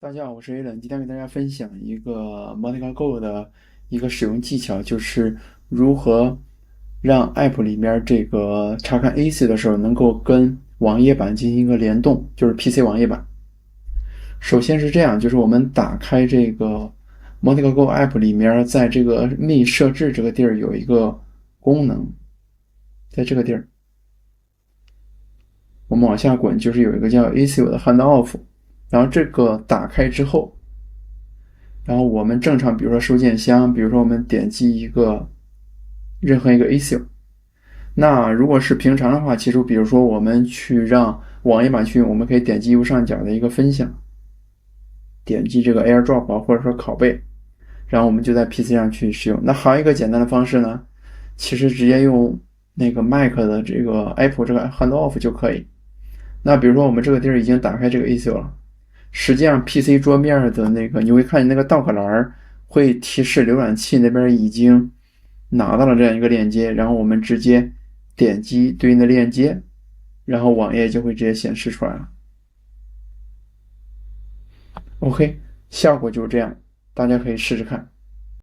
大家好，我是 Alan，今天给大家分享一个 Monica Go 的一个使用技巧，就是如何让 App 里面这个查看 AC 的时候能够跟网页版进行一个联动，就是 PC 网页版。首先是这样，就是我们打开这个 Monica Go App 里面，在这个密设置这个地儿有一个功能，在这个地儿，我们往下滚，就是有一个叫 AC 的 Handoff，然后这个打开之后。然后我们正常，比如说收件箱，比如说我们点击任何一个 ASIL，那如果是平常的话，其实比如说我们去让网页版去用，我们可以点击右上角的一个分享，点击这个 AirDrop 或者说拷贝，然后我们就在 PC 上去使用。那还有一个简单的方式呢，其实直接用那个 Mac 的这个 Apple 这个 Handoff 就可以。那比如说我们这个地儿已经打开这个 ASIL 了，实际上 PC 桌面的那个你会看见那个 dock 栏会提示浏览器那边已经拿到了这样一个链接，然后我们直接点击对应的链接，然后网页就会直接显示出来了。OK，效果就是这样，大家可以试试看。